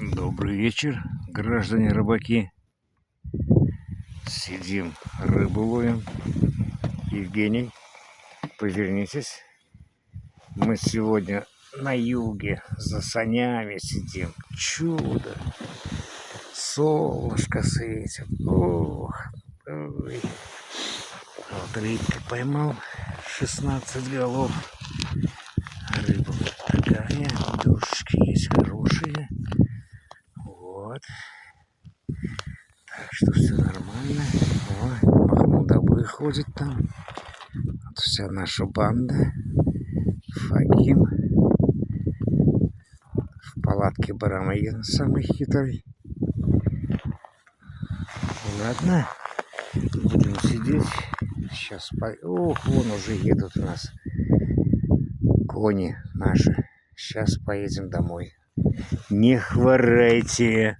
Добрый вечер, граждане рыбаки. Сидим, рыбу ловим. Евгений, повернитесь. Мы сегодня на юге за санями сидим. Чудо. Солнышко светит. Ох, ой. Вот рыбки поймал. 16 голов. Рыба вот такая. Душечки есть хорошие. Вот. Так что все нормально. О, Махмудабы ходит там. Вот вся наша банда. Фагим. В палатке Барамаен самый хитрый. Ладно. Будем сидеть. Сейчас Ох, вон уже едут у нас кони наши. Сейчас поедем домой. Не хворайте.